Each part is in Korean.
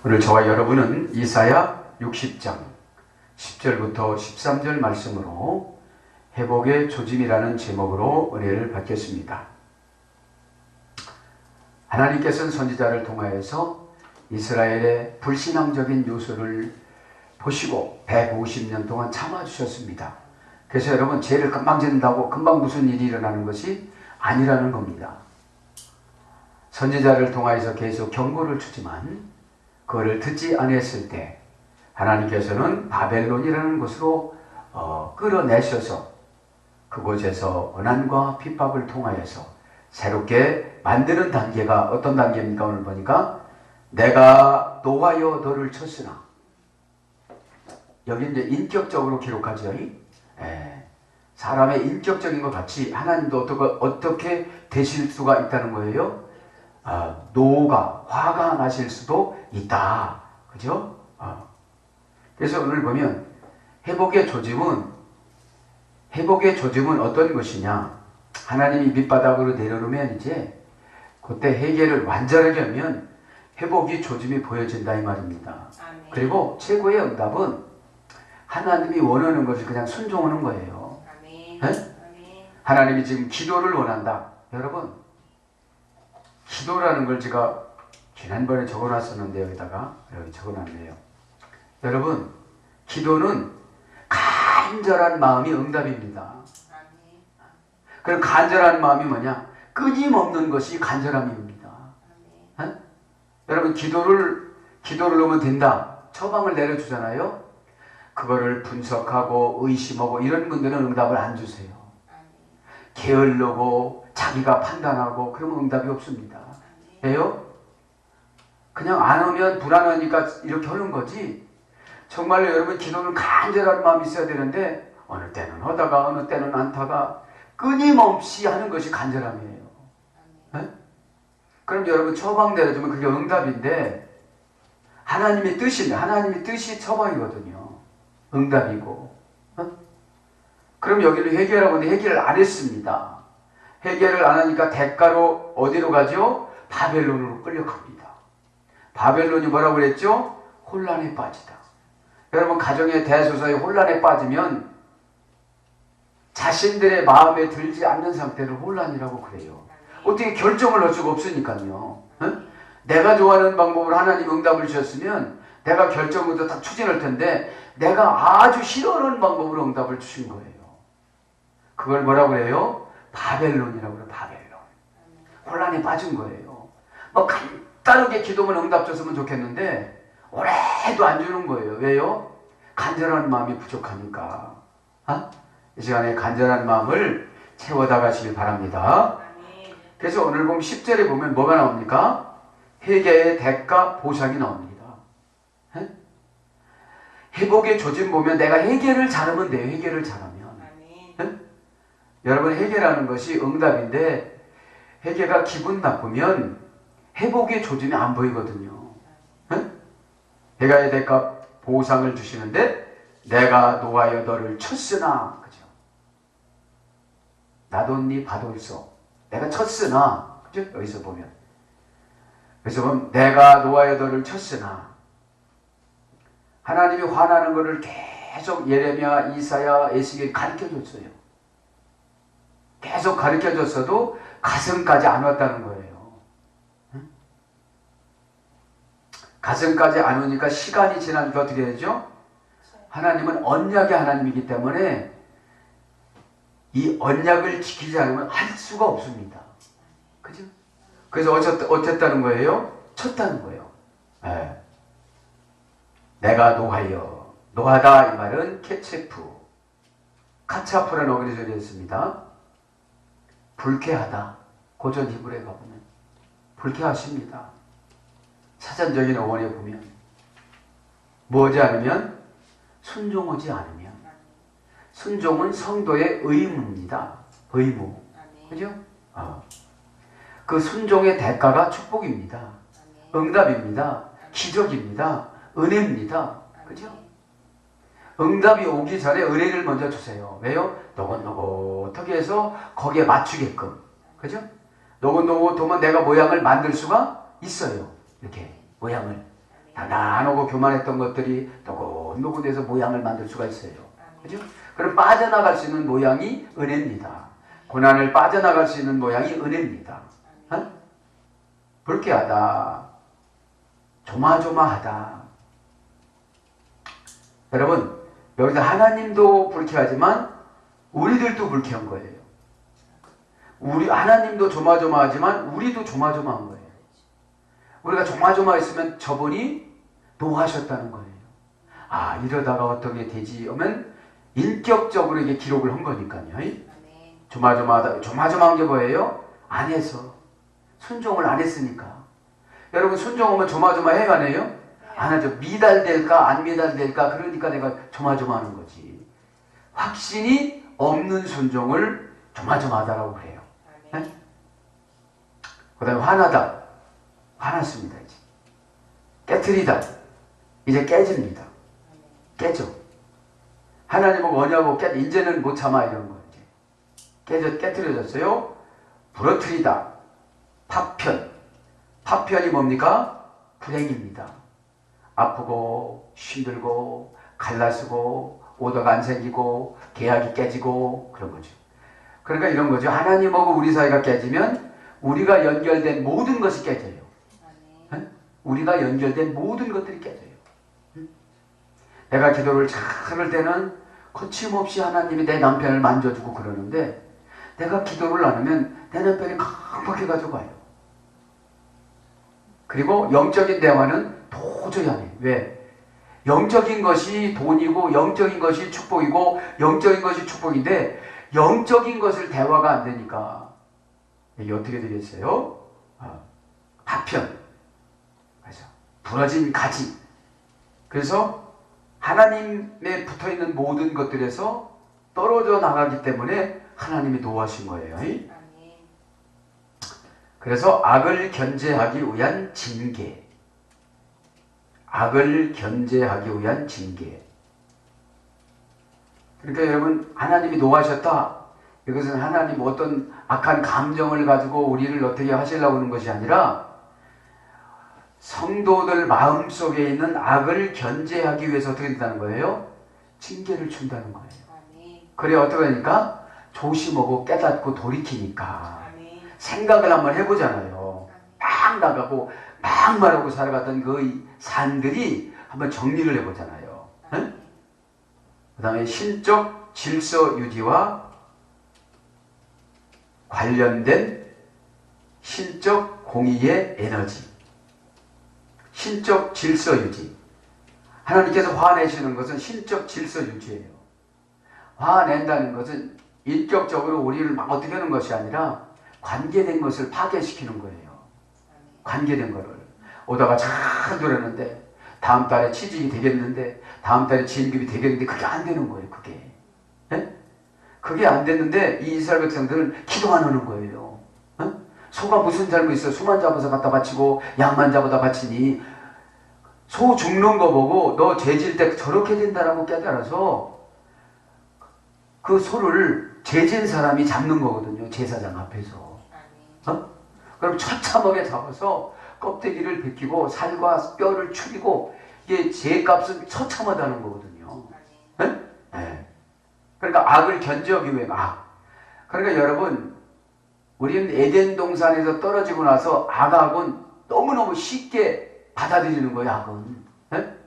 오늘 저와 여러분은 이사야 60장 10절부터 13절 말씀으로 회복의 조짐이라는 제목으로 은혜를 받겠습니다. 하나님께서는 선지자를 통하여서 이스라엘의 불신앙적인 요소를 보시고 150년 동안 참아주셨습니다. 그래서 여러분, 죄를 금방 짓는다고 금방 무슨 일이 일어나는 것이 아니라는 겁니다. 선지자를 통하여서 계속 경고를 주지만 그거를 듣지 않았을 때 하나님께서는 바벨론이라는 곳으로 끌어내셔서 그곳에서 고난과 핍박을 통하여서 새롭게 만드는 단계가 어떤 단계입니까? 오늘 보니까 내가 노하여 너를 쳤으나, 여기 이제 인격적으로 기록하죠. 사람의 인격적인 것 같이 하나님도 어떻게 되실 수가 있다는 거예요. 노가, 화가 나실 수도 있다. 그죠? 그래서 오늘 보면 회복의 조짐은 어떤 것이냐? 하나님이 밑바닥으로 내려놓으면 이제 그때 회개를 완전하게 하면 회복의 조짐이 보여진다 이 말입니다. 아멘. 그리고 최고의 응답은 하나님이 원하는 것을 그냥 순종하는 거예요. 아멘. 아멘. 하나님이 지금 기도를 원한다. 여러분, 기도라는 걸 제가 지난번에 적어놨었는데 여기 적어놨네요. 여러분, 기도는 간절한 마음이 응답입니다. 그럼 간절한 마음이 뭐냐? 끊임없는 것이 간절함입니다. 여러분, 기도를 하면 된다. 처방을 내려주잖아요. 그거를 분석하고 의심하고 이런 분들은 응답을 안 주세요. 게을르고 자기가 판단하고 그러면 응답이 없습니다. 왜요? 그냥 안 오면 불안하니까 이렇게 하는 거지. 정말로 여러분, 기도는 간절한 마음이 있어야 되는데 어느 때는 하다가 어느 때는 않다가 끊임없이 하는 것이 간절함이에요. 그럼 여러분, 처방 내려주면 그게 응답인데 하나님의 뜻이 처방이거든요. 응답이고. 그럼 여기를 회개라고 하는데 회개를 안 했습니다. 회개를 안 하니까 대가로 어디로 가죠? 바벨론으로 끌려갑니다. 바벨론이 뭐라고 그랬죠? 혼란에 빠지다. 여러분, 가정의 대소사에 혼란에 빠지면 자신들의 마음에 들지 않는 상태를 혼란이라고 그래요. 어떻게 결정을 할 수가 없으니까요. 내가 좋아하는 방법으로 하나님 응답을 주셨으면 내가 결정부터 딱 추진할 텐데 내가 아주 싫어하는 방법으로 응답을 주신 거예요. 그걸 뭐라고 그래요? 바벨론이라고 그래요. 바벨론. 혼란에 빠진 거예요. 뭐 간단하게 기도만 응답 줬으면 좋겠는데 오래도 안 주는 거예요. 왜요? 간절한 마음이 부족하니까. 이 시간에 간절한 마음을 채워다 가시길 바랍니다. 그래서 오늘 보면 10절에 보면 뭐가 나옵니까? 회개의 대가 보상이 나옵니다. 회복의 조짐 보면 내가 회개를 잘하면 돼요. 회개를 잘하면. 여러분, 회개라는 것이 응답인데 회개가 기분 나쁘면 회복의 조짐이 안 보이거든요. 회개의 대가 보상을 주시는데 내가 노하여 너를 쳤으나, 그죠? 나도 네 받을소. 내가 쳤으나, 그죠? 여기서 보면. 그래서 보면 내가 노하여 너를 쳤으나, 하나님이 화나는 것을 계속 예레미야, 이사야, 에스겔 가르쳐줬어요. 계속 가르쳐줬어도 가슴까지 안 왔다는 거예요. 가슴까지 안 오니까 시간이 지나니까 어떻게 되죠? 하나님은 언약의 하나님이기 때문에 이 언약을 지키지 않으면 할 수가 없습니다. 그죠? 그래서 어쨌다는 거예요? 쳤다는 거예요. 내가 노하여. 노하다 이 말은 케체프. 카차프라는 어근이 들어있습니다. 불쾌하다. 고전 히브리에 가보면 불쾌하십니다. 사전적인 어원에 보면 뭐지 않으면 순종하지 않으면. 순종은 성도의 의무입니다. 의무. 그죠? 그 순종의 대가가 축복입니다. 응답입니다. 기적입니다. 은혜입니다. 그죠? 응답이 오기 전에 은혜를 먼저 주세요. 왜요? 노곤노곤하게 해서 거기에 맞추게끔. 그죠? 노곤노곤하면 내가 모양을 만들 수가 있어요. 이렇게 모양을. 단단하고 교만했던 것들이 노곤노곤해서 모양을 만들 수가 있어요. 그죠? 그럼 빠져나갈 수 있는 모양이 은혜입니다. 고난을 빠져나갈 수 있는 모양이 은혜입니다. 어? 불쾌하다. 조마조마하다. 여러분, 여기서 하나님도 불쾌하지만 우리들도 불쾌한 거예요. 하나님도 조마조마하지만 우리도 조마조마한 거예요. 우리가 조마조마했으면 저분이 노하셨다는 거예요. 아, 이러다가 어떻게 되지? 하면 인격적으로 이게 기록을 한 거니까요. 조마조마하다. 조마조마한 게 뭐예요? 안 해서. 순종을 안 했으니까. 여러분, 순종하면 조마조마해요, 안 해요? 안 하죠. 미달될까, 안 미달될까, 그러니까 내가 조마조마하는 거지. 확신이 없는 순종을 조마조마하다라고 그래요. 네? 그 다음에 화나다. 화났습니다, 이제. 깨트리다. 이제 깨집니다. 깨져. 하나님하고 언약하고 이제는 못 참아, 이런 거. 이제. 깨트려졌어요. 부러뜨리다. 파편. 파편이 뭡니까? 불행입니다. 아프고, 힘들고, 갈라쓰고, 오더가 안 생기고, 계약이 깨지고, 그런 거죠. 그러니까 이런 거죠. 하나님하고 우리 사이가 깨지면 우리가 연결된 모든 것이 깨져요. 네? 우리가 연결된 모든 것들이 깨져요. 내가 기도를 잘 할 때는 거침없이 하나님이 내 남편을 만져주고 그러는데 내가 기도를 안 하면 내 남편이 깜빡해가지고 와요. 그리고 영적인 대화는 도저히 안 해요. 왜? 영적인 것이 돈이고 영적인 것이 축복이고 영적인 것이 축복인데 영적인 것을 대화가 안 되니까 이게 어떻게 되겠어요? 파편. 그래서 부러진 가지. 그래서 하나님에 붙어있는 모든 것들에서 떨어져 나가기 때문에 하나님이 노하신 거예요. 그래서 악을 견제하기 위한 징계. 악을 견제하기 위한 징계. 그러니까 여러분, 하나님이 노하셨다. 이것은 하나님 어떤 악한 감정을 가지고 우리를 어떻게 하시려고 하는 것이 아니라 성도들 마음속에 있는 악을 견제하기 위해서 어떻게 된다는 거예요? 징계를 준다는 거예요. 그래 어떻게 하니까? 조심하고 깨닫고 돌이키니까 생각을 한번 해보잖아요. 막 나가고 막 말하고 살아갔던 그 산들이 한번 정리를 해보잖아요. 응? 그 다음에 신적 질서 유지와 관련된 신적 공의의 에너지. 신적 질서 유지. 하나님께서 화내시는 것은 신적 질서 유지예요. 화낸다는 것은 인격적으로 우리를 막 어떻게 하는 것이 아니라 관계된 것을 파괴시키는 거예요. 관계된 거를. 오다가 잘 들었는데 다음 달에 취직이 되겠는데 다음 달에 진급이 되겠는데 그게 안 되는 거예요. 그게. 네? 그게 안 됐는데 이 이스라엘 백성들은 기도 안 하는 거예요. 어? 소가 무슨 잘못 있어? 소만 잡아서 갖다 바치고 양만 잡아다 바치니 소 죽는 거 보고 너 죄질 때 저렇게 된다라고 깨달아서 그 소를 죄진 사람이 잡는 거거든요. 제사장 앞에서. 어? 그럼 처참하게 잡아서 껍데기를 벗기고 살과 뼈를 추리고 이게 죄값은 처참하다는 거거든요. 네? 네. 그러니까 악을 견제하기 위해 악. 그러니까 여러분, 우리는 에덴 동산에서 떨어지고 나서 악은 너무너무 쉽게 받아들이는 거예요. 악은. 네?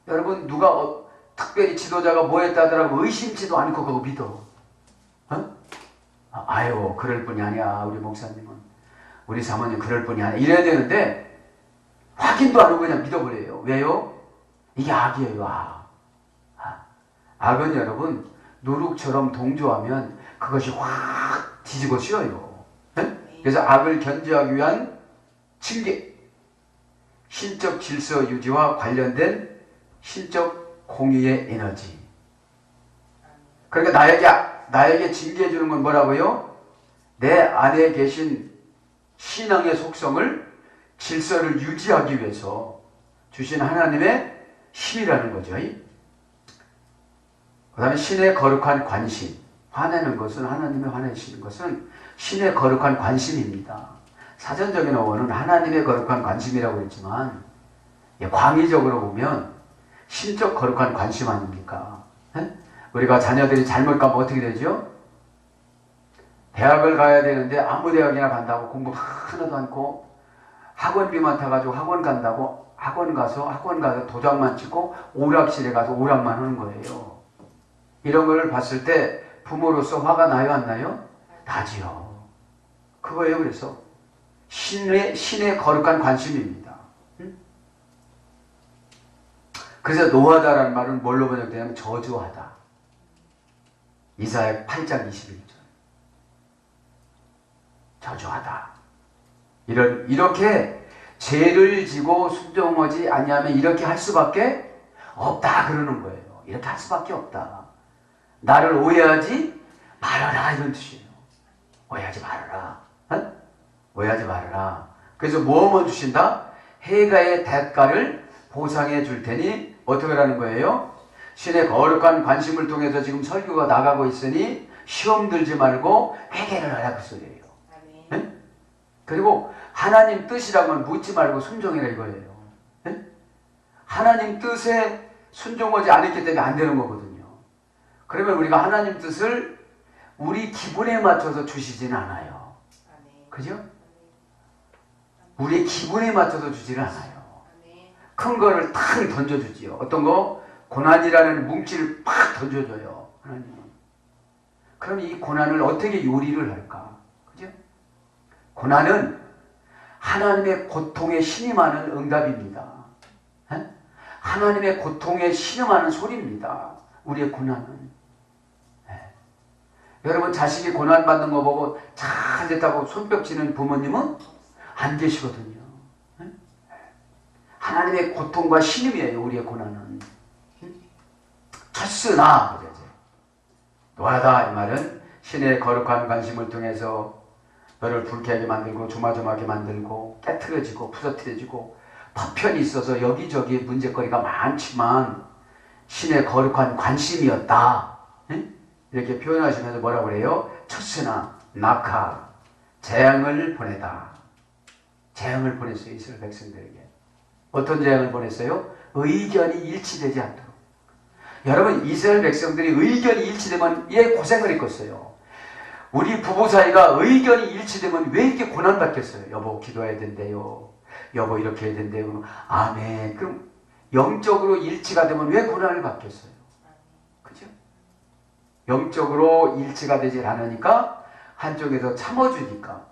여러분, 누가 특별히 지도자가 뭐 했다더라고 의심치도 않고 그거 믿어. 어? 아유, 그럴 뿐이 아니야. 우리 목사님은. 우리 사모님 그럴 뿐이 아니야. 이래야 되는데 확인도 안 하고 그냥 믿어버려요. 왜요? 이게 악이에요. 악은 여러분 누룩처럼 동조하면 그것이 확 뒤집어 씌워요. 네? 그래서 악을 견제하기 위한 징계. 신적 질서 유지와 관련된 신적 공의의 에너지. 그러니까 나에게 징계해 주는 건 뭐라고요? 내 안에 계신 신앙의 속성을 질서를 유지하기 위해서 주신 하나님의 힘이라는 거죠. 그 다음에 신의 거룩한 관심. 화내는 것은 하나님의 화내시는 것은 신의 거룩한 관심입니다. 사전적인 어원은 하나님의 거룩한 관심이라고 했지만 광의적으로 보면 신적 거룩한 관심 아닙니까? 에? 우리가 자녀들이 잘못 가면 어떻게 되죠? 대학을 가야 되는데 아무 대학이나 간다고 공부 하나도 않고 학원비만 타가지고 학원 간다고 학원 가서 도장만 찍고 오락실에 가서 오락만 하는 거예요. 이런 걸 봤을 때 부모로서 화가 나요, 안 나요? 나지요. 그거예요. 그래서 신의 거룩한 관심입니다. 그래서 노하다라는 말은 뭘로 번역되냐면 저주하다. 이사야 8장 21절. 저주하다. 이렇게 죄를 지고 순종하지 아니하면 이렇게 할 수밖에 없다 그러는 거예요. 이렇게 할 수밖에 없다. 나를 오해하지 말아라 이런 뜻이에요. 오해하지 말아라. 어? 오해하지 말아라. 그래서 뭐뭐 주신다? 해가의 대가를 보상해 줄 테니 어떻게 하라는 거예요? 신의 거룩한 관심을 통해서 지금 설교가 나가고 있으니 시험 들지 말고 회개를 하라 그 소리예요. 네? 그리고 하나님 뜻이라면 묻지 말고 순종해라 이거예요. 네? 하나님 뜻에 순종하지 않았기 때문에 안 되는 거거든요. 그러면 우리가 하나님 뜻을 우리 기분에 맞춰서 주시지는 않아요. 그죠? 우리의 기분에 맞춰서 주지는 않아요. 큰 거를 탁 던져주지요. 어떤 거? 고난이라는 뭉치를 팍 던져줘요. 하나님은. 그럼 이 고난을 어떻게 요리를 할까? 그죠? 고난은 하나님의 고통에 신임하는 응답입니다. 에? 하나님의 고통에 신임하는 소리입니다. 우리의 고난은. 에. 여러분 자식이 고난받는 거 보고 잘 됐다고 손뼉 치는 부모님은 안 계시거든요. 하나님의 고통과 신임이에요. 우리의 고난은. 쳤으나 노하다 이 말은 신의 거룩한 관심을 통해서 너를 불쾌하게 만들고 조마조마하게 만들고 깨트려지고 부서뜨려지고 파편이 있어서 여기저기 문제거리가 많지만 신의 거룩한 관심이었다. 이렇게 표현하시면서 뭐라고 그래요? 쳤으나 낙하 재앙을 보내다. 재앙을 보냈어요. 이스라엘 백성들에게. 어떤 재앙을 보냈어요? 의견이 일치되지 않도록. 여러분 이스라엘 백성들이 의견이 일치되면 왜 고생을 했겠어요? 우리 부부 사이가 의견이 일치되면 왜 이렇게 고난받겠어요? 여보 기도해야 된대요. 여보 이렇게 해야 된대요. 아멘. 그럼 영적으로 일치가 되면 왜 고난을 받겠어요? 그죠? 영적으로 일치가 되질 않으니까 한쪽에서 참아주니까.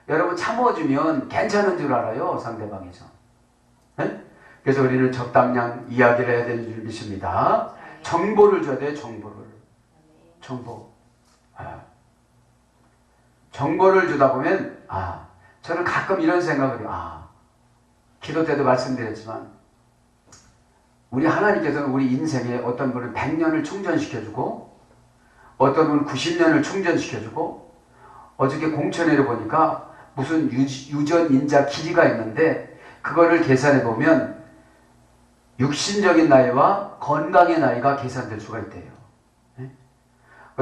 여러분 참아주면 괜찮은 줄 알아요. 상대방에서. 네? 그래서 우리는 적당량 이야기를 해야 되는 줄 믿습니다. 정보를 줘야 돼요. 정보. 정보를 주다 보면 저는 가끔 이런 생각을 해요. 기도 때도 말씀드렸지만 우리 하나님께서는 우리 인생에 어떤 분은 100년을 충전시켜주고 어떤 분은 90년을 충전시켜주고 어저께 공천회를 보니까 무슨 유전인자 길이가 있는데 그거를 계산해 보면 육신적인 나이와 건강의 나이가 계산될 수가 있대요.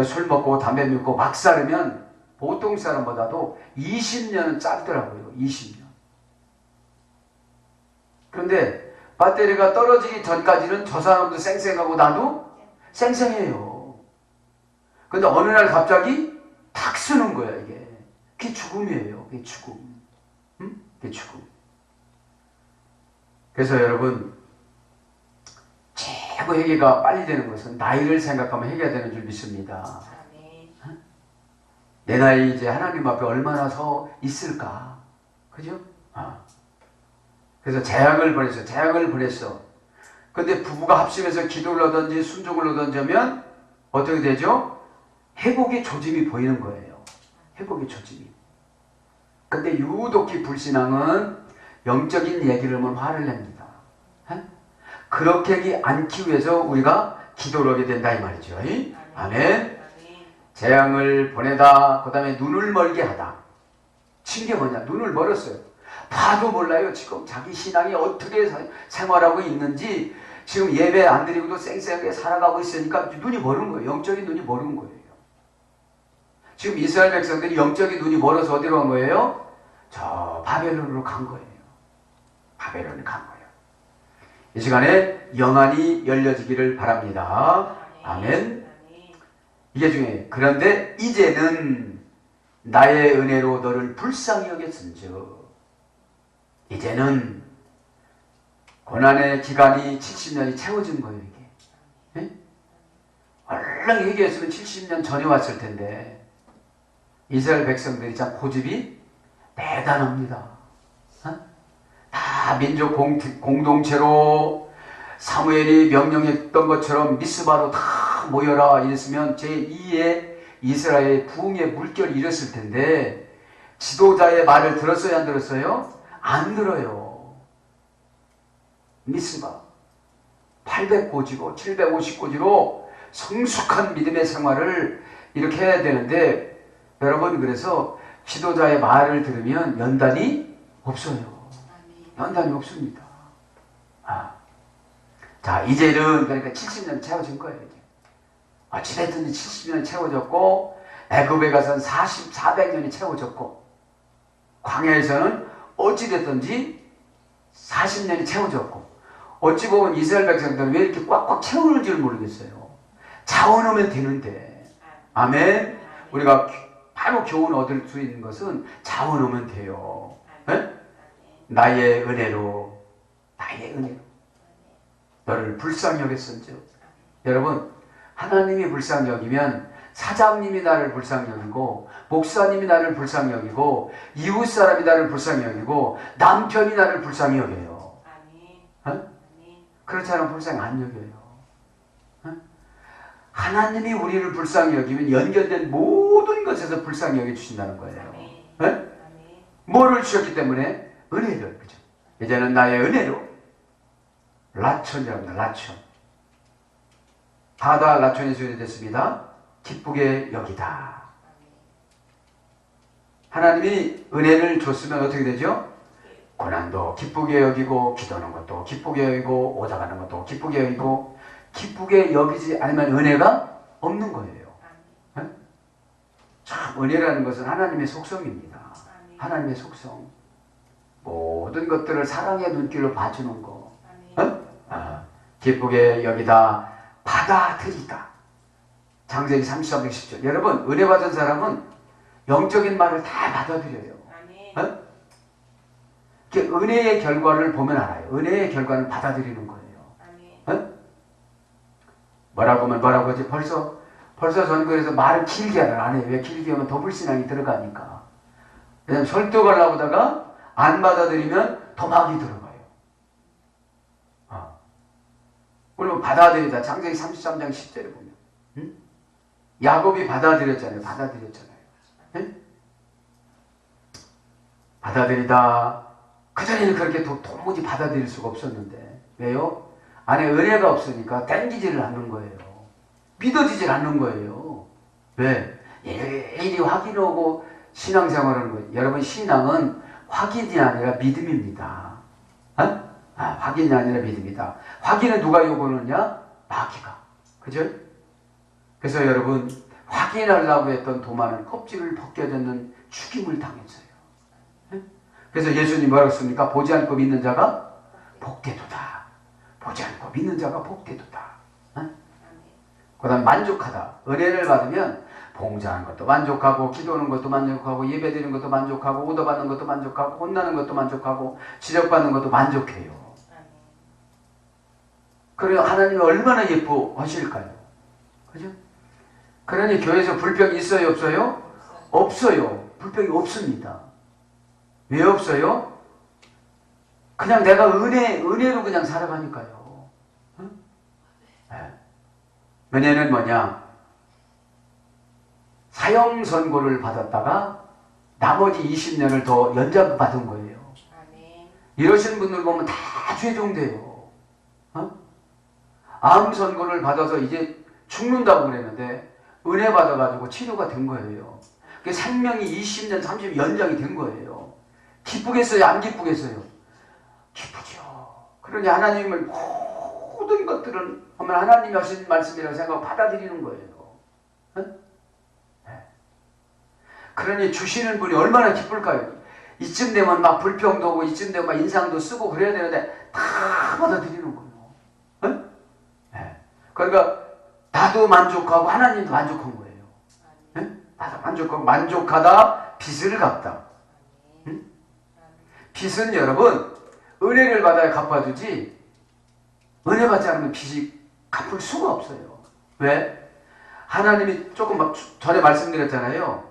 술 먹고 담배 먹고 막 살으면 보통 사람보다도 20년은 짧더라고요. 20년. 그런데 배터리가 떨어지기 전까지는 저 사람도 쌩쌩하고 나도 쌩쌩해요. 그런데 어느 날 갑자기 탁 쓰는 거야 이게. 그게 죽음이에요. 그게 죽음. 그게 죽음. 그래서 여러분 최고 회개가 빨리 되는 것은 나이를 생각하면 회개가 되는 줄 믿습니다. 내 나이 이제 하나님 앞에 얼마나 서 있을까? 그죠? 그래서 재앙을 보냈어. 근데 부부가 합심해서 기도를 하든지 순종을 하든지 하면 어떻게 되죠? 회복의 조짐이 보이는 거예요. 회복의 조짐이. 근데 유독히 불신앙은 영적인 얘기를 하면 화를 냅니다. 그렇게 하지 않기 위해서 우리가 기도를 하게 된다 이 말이죠. 아멘. 재앙을 보내다. 그 다음에 눈을 멀게 하다. 친 게 뭐냐? 눈을 멀었어요. 봐도 몰라요. 지금 자기 신앙이 어떻게 생활하고 있는지 지금 예배 안 드리고도 쌩쌩하게 살아가고 있으니까 눈이 멀은 거예요. 영적인 눈이 멀은 거예요. 지금 이스라엘 백성들이 영적인 눈이 멀어서 어디로 간 거예요? 저 바벨론으로 간 거예요. 바벨론에 간 거예요. 이 시간에 영안이 열려지기를 바랍니다. 아멘. 이게 중요해요. 그런데 이제는 나의 은혜로 너를 불쌍히 여겼은즉, 이제는 고난의 기간이 70년이 채워진 거예요. 이게. 예? 얼른 얘기했으면 70년 전에 왔을 텐데 이스라엘 백성들이 참 고집이 대단합니다. 어? 다 민족 공동체로 사무엘이 명령했던 것처럼 미스바로 다 모여라 이랬으면 제2의 이스라엘 부흥의 물결이 일었을 텐데 지도자의 말을 들었어요? 안 들었어요? 안 들어요. 미스바 800고지로 750고지로 성숙한 믿음의 생활을 이렇게 해야 되는데, 여러분, 그래서 지도자의 말을 들으면 연단이 없어요. 연단이 없습니다. 자, 이제는 그러니까 70년 채워진 거예요. 이제. 어찌됐든지 70년이 채워졌고, 애굽에 가서는 400년이 채워졌고, 광야에서는 어찌됐든지 40년이 채워졌고, 어찌 보면 이스라엘 백성들은 왜 이렇게 꽉꽉 채우는지를 모르겠어요. 자원하면 되는데. 아멘. 우리가 바로 교훈 얻을 수 있는 것은 자원하면 돼요. 네? 나의 은혜로 너를 불쌍히 여겼은즉. 여러분, 하나님이 불쌍히 여기면 사장님이 나를 불쌍히 여기고, 목사님이 나를 불쌍히 여기고, 이웃 사람이 나를 불쌍히 여기고, 남편이 나를 불쌍히 여겨요. 네? 그렇지 않으면 불쌍히 안 여겨요. 하나님이 우리를 불쌍히 여기면 연결된 모든 것에서 불쌍히 여겨주신다는 거예요. 네? 뭐를 주셨기 때문에? 은혜를. 그죠? 이제는 나의 은혜로 라촌이랍니다. 라촌. 바다 라촌이 소개됐습니다. 기쁘게 여기다. 하나님이 은혜를 줬으면 어떻게 되죠? 고난도 기쁘게 여기고, 기도하는 것도 기쁘게 여기고, 오다가는 것도 기쁘게 여기고, 기쁘게 여기지 않으면 은혜가 없는 거예요. 네? 참, 은혜라는 것은 하나님의 속성입니다. 하나님의 속성. 모든 것들을 사랑의 눈길로 봐주는 거. 네? 기쁘게 여기다, 받아들이다. 창세기 33장 10절. 여러분, 은혜 받은 사람은 영적인 말을 다 받아들여요. 네? 은혜의 결과를 보면 알아요. 은혜의 결과는 받아들이는 거예요. 네? 뭐라고 하면 뭐라고 하지? 벌써 전교에서 말을 길게 안 해요. 왜 길게 하면 더 불신앙이 들어가니까. 왜냐면 설득하려고 하다가 안 받아들이면 더 막이 들어가요. 그러면 받아들이다. 창세기 33장 10절에 보면. 응? 야곱이 받아들였잖아요. 응? 받아들이다. 그전에는 그렇게 도무지 받아들일 수가 없었는데. 왜요? 안에 은혜가 없으니까 땡기지를 않는 거예요. 믿어지질 않는 거예요. 왜? 일일이 확인하고 신앙생활하는 거예요. 여러분, 신앙은 확인이 아니라 믿음입니다. 확인이 아니라 믿음이다. 확인은 누가 요구하느냐? 마귀가. 그죠? 그래서 여러분, 확인하려고 했던 도마는 껍질을 벗겨졌는 죽임을 당했어요. 그래서 예수님 뭐라고 했습니까? 보지 않고 믿는 자가 복되도다. 보지 않고 믿는 자가 복되도다. 그 다음 만족하다. 은혜를 받으면 봉사하는 것도 만족하고, 기도하는 것도 만족하고, 예배드리는 것도 만족하고, 오도받는 것도 만족하고, 혼나는 것도 만족하고, 지적받는 것도 만족해요. 그래요. 하나님이 얼마나 예뻐하실까요? 그죠? 그러니 교회에서 불평이 있어요? 없어요? 없어요. 불평이 없습니다. 왜 없어요? 그냥 내가 은혜로 그냥 살아가니까요. 응? 네. 은혜는 뭐냐? 사형 선고를 받았다가 나머지 20년을 더 연장 받은 거예요. 이러시는 분들 보면 다 죄종돼요. 암 선고를 받아서 이제 죽는다고 그랬는데 은혜 받아가지고 치료가 된 거예요. 생명이 20년, 30년 연장이 된 거예요. 기쁘겠어요? 안 기쁘겠어요? 기쁘죠. 그러니 하나님을 모든 것들은 하나님이 하신 말씀이라고 생각하고 받아들이는 거예요. 네. 그러니 주시는 분이 얼마나 기쁠까요? 이쯤 되면 막 불평도 오고, 이쯤 되면 막 인상도 쓰고 그래야 되는데 다 받아들이는 거예요. 그러니까 나도 만족하고 하나님도 만족한 거예요. 예? 나도 만족하고 만족하다 빚을 갚다. 응? 빚은 여러분 은혜를 받아야 갚아주지 은혜 받지 않으면 빚이 갚을 수가 없어요. 왜? 하나님이 조금 전에 말씀드렸잖아요.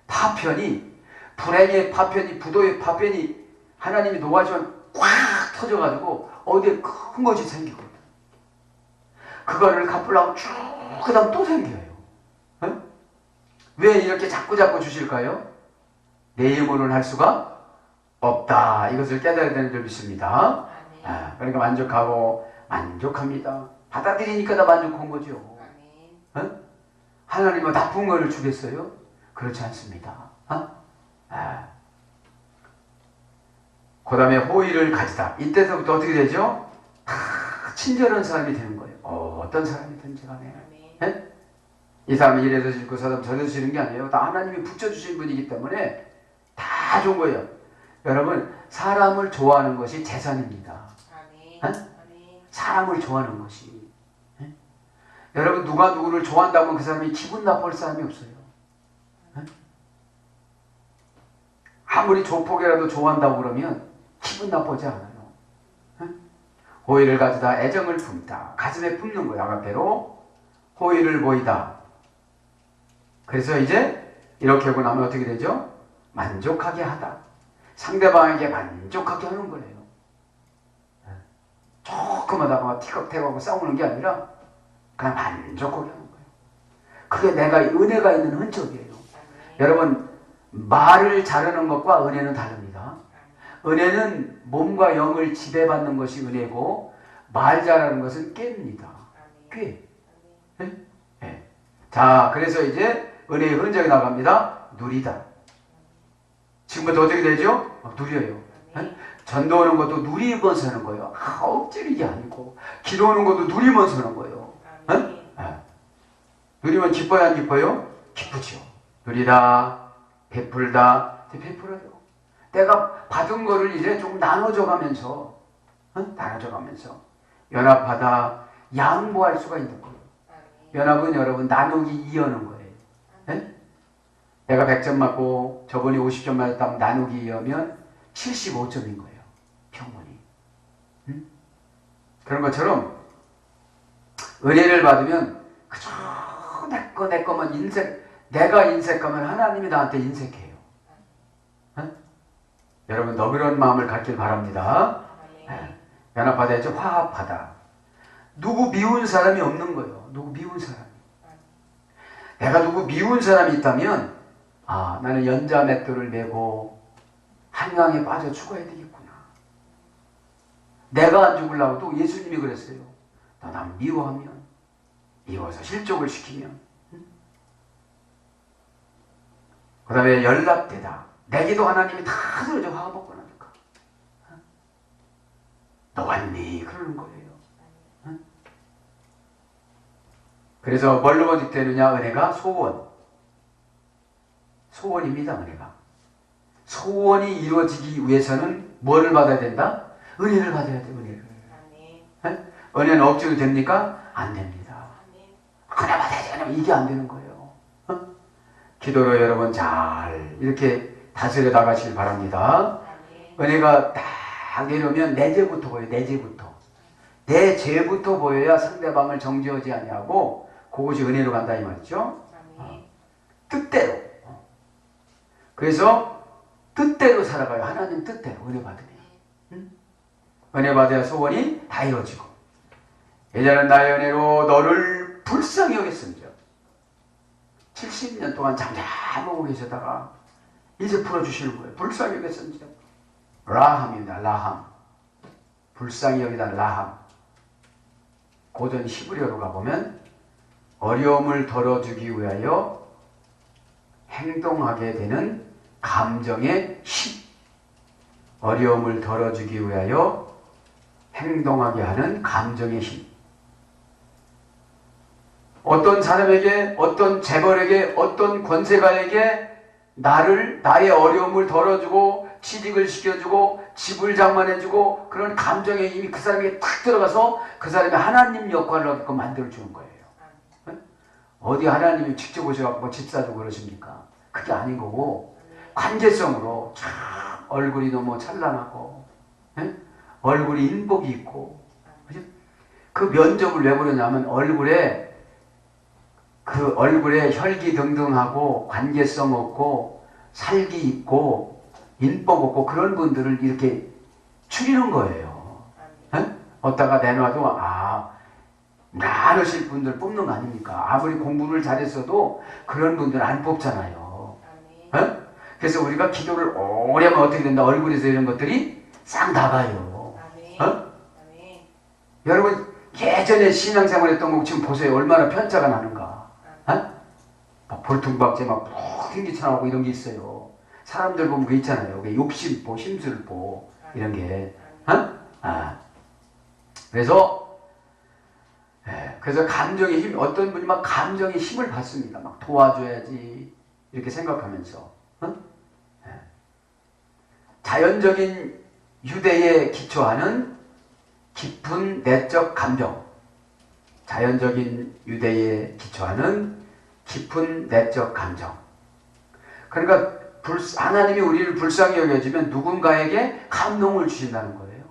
파편이 불행의 파편이 부도의 파편이 하나님이 놓아주면 꽉 터져가지고 어디에 큰 것이 생기거든. 그거를 갚으려고 쭉 그 다음 또 생겨요. 어? 왜 이렇게 자꾸 주실까요? 내 힘으로는 할 수가 없다. 이것을 깨달아야 되는 줄 믿습니다. 그러니까 만족하고 만족합니다. 받아들이니까 다 만족한 거죠. 어? 하나님은 나쁜 거를 주겠어요? 그렇지 않습니다. 그 다음에 호의를 가지다. 이때서부터 어떻게 되죠? 친절한 사람이 되는 거예요. 어떤 사람이든지 간에. 네? 이 사람이 이래서 싫고 저 사람 저래서 싫은 게 아니에요. 다 하나님이 붙여주신 분이기 때문에 다 좋은 거예요. 여러분 사람을 좋아하는 것이 재산입니다. 사람을 좋아하는 것이. 네? 여러분 누가 누구를 좋아한다면 그 사람이 기분 나쁠 사람이 없어요. 네? 아무리 조폭이라도 좋아한다고 그러면 기분 나쁘지 않아요. 네? 호의를 가지다 애정을 품다. 가슴에 품는 거예요. 아가페로 호의를 보이다. 그래서 이제 이렇게 하고 나면 어떻게 되죠? 만족하게 하다. 상대방에게 만족하게 하는 거예요. 조금 하다가 티격태격하고 싸우는 게 아니라 그냥 만족하게 하는 거예요. 그게 내가 은혜가 있는 흔적이에요. 여러분 말을 잘하는 것과 은혜는 다릅니다. 은혜는 몸과 영을 지배받는 것이 은혜고 말 잘하는 것은 꾀입니다. 꾀. 네? 네. 자, 그래서 이제 은혜의 흔적이 나갑니다. 누리다. 지금부터 어떻게 되죠? 누려요. 네? 전도하는 것도 누리면서 하는 거예요. 억지로 이게 아니고 기도하는 것도 누리면서 하는 거예요. 네? 네. 누리면 기뻐요 안 기뻐요? 기쁘죠. 누리다, 베풀다, 베풀어요. 내가 받은 거를 이제 조금 나눠줘가면서 나눠줘가면서 연합하다, 양보할 수가 있는 거예요. 연합은 여러분 나누기 이하는 거예요. 네? 내가 100점 맞고 저번에 50점 맞았다면 나누기 이하면 75점인 거예요. 평균이. 그런 것처럼 은혜를 받으면 그저 내 거만 내가 인색하면 하나님이 나한테 인색해요. 여러분 너그러운 마음을 갖길 바랍니다. 연합하다, 화합하다. 누구 미운 사람이 없는 거예요. 누구 미운 사람이. 내가 누구 미운 사람이 있다면 나는 연자 맷돌을 메고 한강에 빠져 죽어야 되겠구나. 내가 안 죽으려고도 예수님이 그랬어요. 너 남 미워하면 미워서 실족을 시키면 그 다음에 연락되다. 내게도 하나님이 다 들어줘. 화가 먹고 나니까. 너 왔니? 그러는 거예요. 그래서 뭘로 번직되느냐? 은혜가 소원입니다. 은혜가. 소원이 이루어지기 위해서는 뭐를 받아야 된다? 은혜를 받아야 돼. 은혜를. 은혜는 억지로 됩니까? 안 됩니다. 은혜 받아야지. 이게 안 되는 거예요. 기도로 여러분 잘 이렇게 다스려 나가시길 바랍니다. 은혜가 딱 내려오면 내 죄부터 보여요. 내 죄부터. 내 죄부터 보여야 상대방을 정죄하지 아니하고 그것이 은혜로 간다 이 말이죠. 뜻대로. 그래서 뜻대로 살아가요. 하나님 뜻대로 은혜 받으면. 은혜 받아야 소원이 다 이루어지고 이제는 나의 은혜로 너를 불쌍히 여겼습니다. 70년 동안 잠잠하고 계시다가 이제 풀어주시는 거예요. 불쌍히 여겼습니다. 라함입니다. 라함. 불쌍히 여기다 라함. 고전 히브리어로 가보면 어려움을 덜어주기 위하여 행동하게 되는 감정의 힘. 어려움을 덜어주기 위하여 행동하게 하는 감정의 힘. 어떤 사람에게, 어떤 재벌에게, 어떤 권세가에게 나의 어려움을 덜어주고 취직을 시켜주고 집을 장만해주고 그런 감정에 이미 그 사람에게 탁 들어가서 그 사람이 하나님 역할을 하게끔 만들어주는 거예요. 어디 하나님이 직접 오셔갖고 집 사주고 그러십니까? 그게 아닌 거고 관계성으로 참 얼굴이 너무 찬란하고 얼굴이 인복이 있고 그 면접을 왜 보느냐면 그 얼굴에 혈기등등하고 관계성 없고 살기 있고 인복 없고 그런 분들을 이렇게 추리는 거예요. 어디다가 내놔도 많으실 분들 뽑는 거 아닙니까? 아무리 공부를 잘했어도 그런 분들 안 뽑잖아요. 그래서 우리가 기도를 오래 하면 어떻게 된다? 얼굴에서 이런 것들이 싹 나가요. 여러분 예전에 신앙생활 했던 거 지금 보세요. 얼마나 편차가 나는가. 막 볼퉁박제 막 튕기쳐나오고 이런 게 있어요. 사람들 보면 그 있잖아요. 욕심보, 심술보 이런 게. 그래서 감정의 힘, 어떤 분이 막 감정의 힘을 받습니다. 막 도와줘야지 이렇게 생각하면서. 자연적인 유대에 기초하는 깊은 내적 감정. 자연적인 유대에 기초하는 깊은 내적 감정. 그러니까 하나님이 우리를 불쌍히 여겨주면 누군가에게 감동을 주신다는 거예요.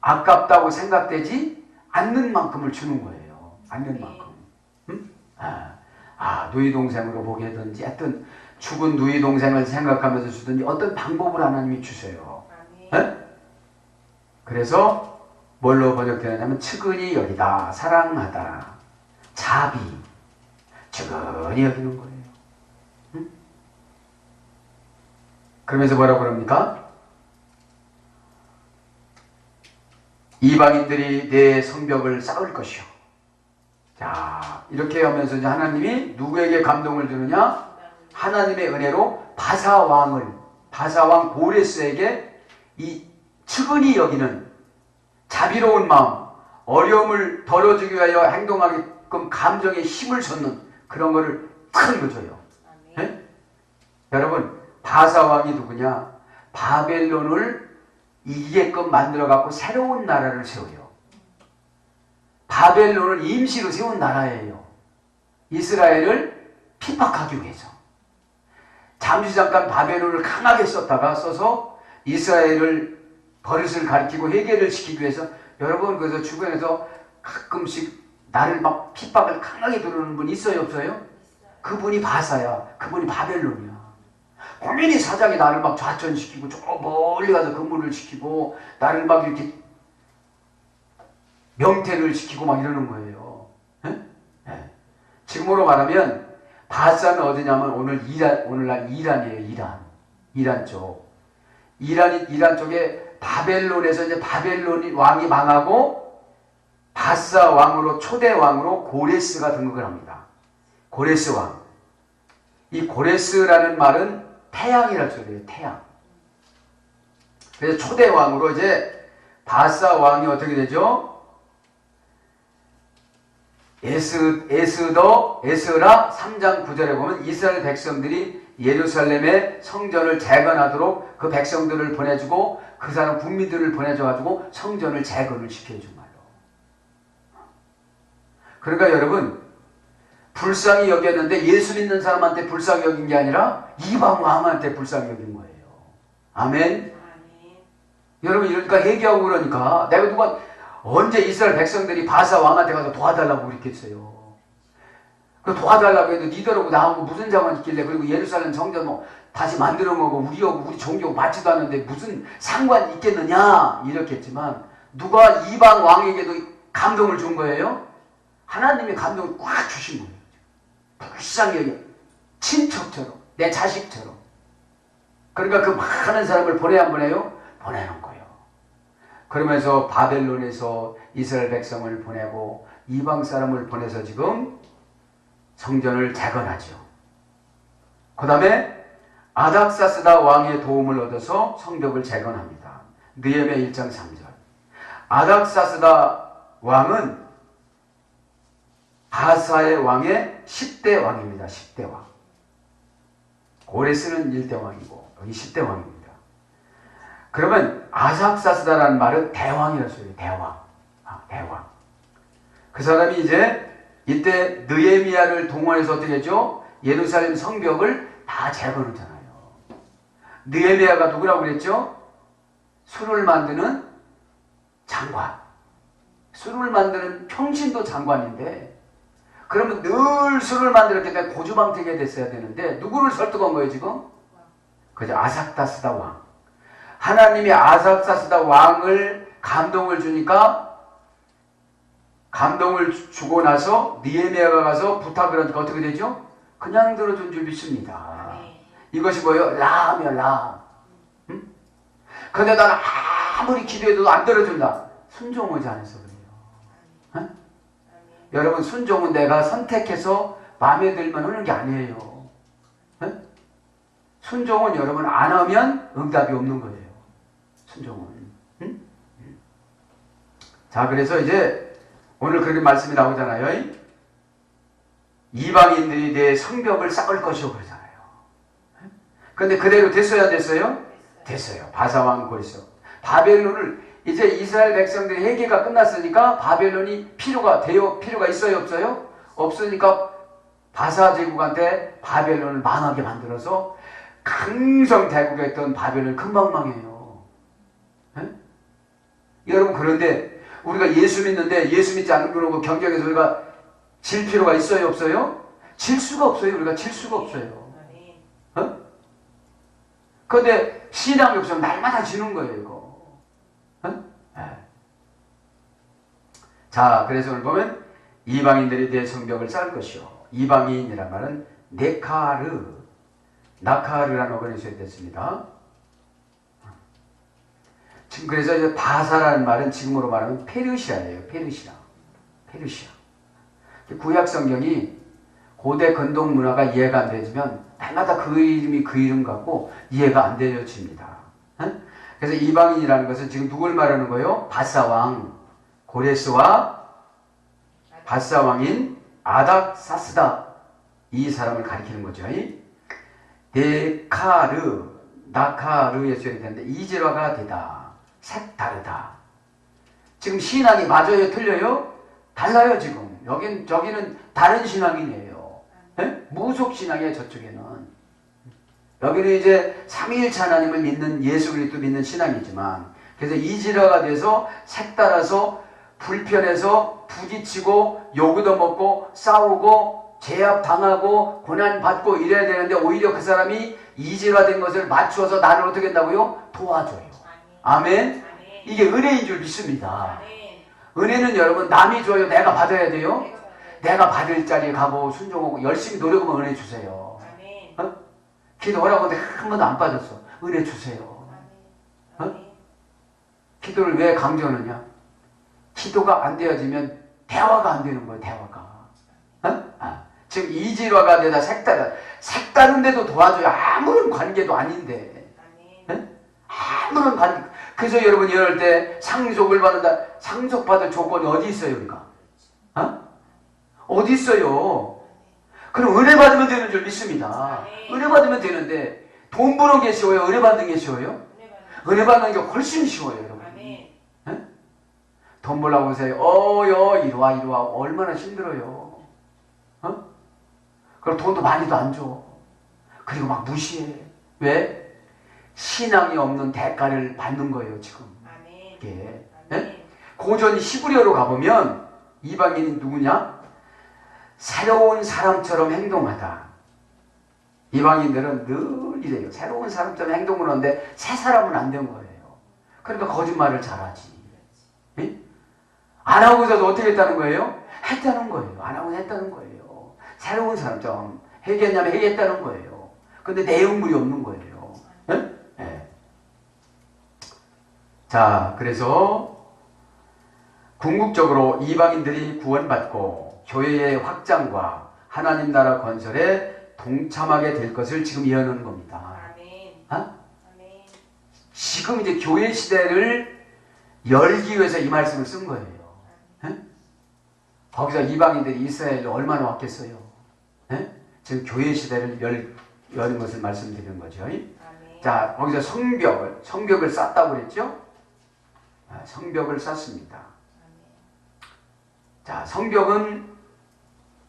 아깝다고 생각되지 않는 만큼을 주는 거예요. 않는 만큼. 누이 동생으로 보게 되든지 하여튼 죽은 누이 동생을 생각하면서 주든지 어떤 방법을 하나님이 주세요. 그래서 뭘로 번역되느냐면 측은히 여기다, 사랑하다, 자비, 측은히 여기는 거예요. 그러면서 뭐라고 그럽니까? 이방인들이 내 성벽을 쌓을 것이요. 자, 이렇게 하면서 이제 하나님이 누구에게 감동을 주느냐? 하나님의 은혜로 바사왕 고레스에게 이 측은히 여기는 자비로운 마음, 어려움을 덜어주기 위하여 행동하게끔 감정에 힘을 줬는 그런 거를 큰 거 줘요. 여러분, 바사왕이 누구냐? 바벨론을 이기게끔 만들어갖고 새로운 나라를 세워요. 바벨론을 임시로 세운 나라예요. 이스라엘을 핍박하기 위해서. 잠시 잠깐 바벨론을 강하게 써서 이스라엘을 버릇을 가리키고 회개를 시키기 위해서 여러분 그래서 주변에서 가끔씩 나를 막 핍박을 강하게 들어오는 분 있어요 없어요? 그분이 바사야. 그분이 바벨론이야. 고민이 사장이 나를 막 좌천시키고 저 멀리 가서 근무를 시키고 나를 막 이렇게 명태를 시키고 막 이러는 거예요. 지금으로 말하면 바사는 어디냐면 오늘날 이란이에요. 이란 쪽. 이란 쪽에 바벨론에서 이제 바벨론 왕이 망하고 바사 왕으로 초대 왕으로 고레스가 등극을 합니다. 고레스 왕. 이 고레스라는 말은 태양이라는 소리예요. 태양. 그래서 초대 왕으로 이제 바사 왕이 어떻게 되죠? 에스라 3장 9절에 보면 이스라엘 백성들이 예루살렘의 성전을 재건하도록 그 백성들을 보내주고 그 사람 국민들을 보내줘가지고 성전을 재건을 시켜준 말로. 그러니까 여러분 불쌍히 여겼는데 예수 믿는 사람한테 불쌍히 여긴 게 아니라 이방 왕한테 불쌍히 여긴 거예요. 아멘. 여러분 이러니까 회개하고 그러니까 내가 누가 언제 이스라엘 백성들이 바사 왕한테 가서 도와달라고 그랬겠어요. 그 도와달라고 해도 니들하고 나하고 무슨 상관이 있길래 그리고 예루살렘 성전 뭐 다시 만들어 먹고 우리 종교 맞지도 않는데 무슨 상관이 있겠느냐 이렇게 했지만 누가 이방 왕에게도 감동을 준 거예요? 하나님이 감동을 꽉 주신 거예요. 불쌍히 여겨 친척처럼 내 자식처럼. 그러니까 그 많은 사람을 보내 안 보내요? 보내는 거예요. 그러면서 바벨론에서 이스라엘 백성을 보내고 이방 사람을 보내서 지금 성전을 재건하죠. 그 다음에 아닥사스다 왕의 도움을 얻어서 성벽을 재건합니다. 느헤미야 1장 3절. 아닥사스다 왕은 바사의 왕의 10대 왕입니다. 10대 왕. 고레스는 1대 왕이고 여기 10대 왕입니다. 그러면 아삭사스다라는 말은 대왕이라는 소리예요. 대왕. 대왕. 그 사람이 이제 이때 느헤미야를 동원해서 어떻게 했죠? 예루살렘 성벽을 다 재건하잖아요. 느헤미야가 누구라고 그랬죠? 술을 만드는 장관. 술을 만드는 평신도 장관인데, 그러면 늘 술을 만들었기 때문에 고주망태가 됐어야 되는데 누구를 설득한 거예요 지금? 그죠? 아삭사스다 왕. 하나님이 아삭사스다 왕을 감동을 주니까, 감동을 주고 나서 니에미야가 가서 부탁을 하니까 어떻게 되죠? 그냥 들어준 줄 믿습니다. 이것이 뭐예요? 라하며 라. 응? 근데 나는 아무리 기도해도 안 들어준다. 순종하지 않아서 그래요. 응? 여러분, 순종은 내가 선택해서 마음에 들면 하는 게 아니에요. 응? 순종은 여러분 안 하면 응답이 없는 거예요. 순종은. 응? 자, 그래서 이제 오늘 그렇게 말씀이 나오잖아요. 이방인들이 내 성벽을 쌓을 것이고 그러잖아요. 그런데 그대로 됐어야 안 됐어요? 됐어요. 바사왕 고레스. 바벨론을 이제 이스라엘 백성들의 회개가 끝났으니까 바벨론이 필요가 있어요? 없어요? 없으니까 바사 제국한테 바벨론을 망하게 만들어서 강성 대국이었던 바벨론 금방 망해요. 에? 여러분, 그런데 우리가 예수 믿는데 예수 믿지 않는 그러고 경쟁에서 우리가 질 필요가 있어요? 없어요? 질 수가 없어요. 우리가 질 수가 없어요. 어? 그런데 신앙이 없으면 날마다 지는 거예요, 이거. 어? 네. 자, 그래서 오늘 보면 이방인들이 내 성벽을 쌓을 것이요. 이방인이란 말은 나카르라는 어근이 소개됐습니다. 지금 그래서 이제 바사라는 말은 지금으로 말하면 페르시아예요. 페르시아. 구약 성경이 고대 근동 문화가 이해가 안 되지만 날마다 그 이름이 그 이름 같고 이해가 안 되어집니다. 그래서 이방인이라는 것은 지금 누굴 말하는 거예요? 바사왕 고레스와 바사왕인 아닥사스다, 이 사람을 가리키는 거죠. 나카르에 써야 되는데 이질화가 되다. 색다르다. 지금 신앙이 맞아요? 틀려요? 달라요. 지금 저기는 다른 신앙이에요. 무속 신앙이에요. 저쪽에는. 여기는 이제 삼위일체 하나님을 믿는, 예수 그리스도 믿는 신앙이지만, 그래서 이질화가 돼서 색달아서 불편해서 부딪히고 욕도 먹고 싸우고 제압당하고 고난받고 이래야 되는데, 오히려 그 사람이 이질화된 것을 맞추어서 나를 어떻게 한다고요? 도와줘요. 아멘. 이게 은혜인 줄 믿습니다. 은혜는 여러분 남이 줘요? 내가 받아야 돼요? 내가 받을 자리에 가고 순종하고 열심히 노력하면 은혜 주세요. 어? 기도하라고 하는데 한 번도 안 빠졌어. 은혜 주세요. 어? 기도를 왜 강조하느냐? 기도가 안 되어지면 대화가 안 되는 거예요. 대화가. 지금 이질화가 되다 색다른데도 도와줘요. 아무런 관계도 아닌데. 아무런 관계. 그래서 여러분 이럴 때 상속을 받는다. 상속받을 조건이 어디 있어요, 우리가? 어디 있어요? 그럼 은혜 받으면 되는 줄 믿습니다. 은혜 받으면 되는데 돈 버는 게 쉬워요? 은혜 받는 게 쉬워요? 은혜 받는 게 훨씬 쉬워요, 여러분. 돈 벌라고 하세요. 이리 와. 얼마나 힘들어요. 그럼 돈도 많이도 안 줘. 그리고 막 무시해. 왜? 신앙이 없는 대가를 받는 거예요, 지금. 이게. 고전 히브리어로 가보면 이방인이 누구냐? 새로운 사람처럼 행동하다. 이방인들은 늘 이래요. 새로운 사람처럼 행동을 하는데 새 사람은 안 된 거예요. 그러니까 거짓말을 잘하지. 안 하고서도 어떻게 했다는 거예요? 했다는 거예요. 안 하고 했다는 거예요. 새로운 사람처럼 회개했다는 거예요. 근데 내용물이 없는 거예요. 자, 그래서 궁극적으로 이방인들이 구원받고 교회의 확장과 하나님 나라 건설에 동참하게 될 것을 지금 예언하는 겁니다. 지금 이제 교회 시대를 열기 위해서 이 말씀을 쓴 거예요. 거기서 이방인들이 이스라엘로 얼마나 왔겠어요? 지금 교회 시대를 여는 것을 말씀드리는 거죠. 자, 자, 거기서 성벽을 쌓았다고 그랬죠? 성벽을 쌓습니다. 자, 성벽은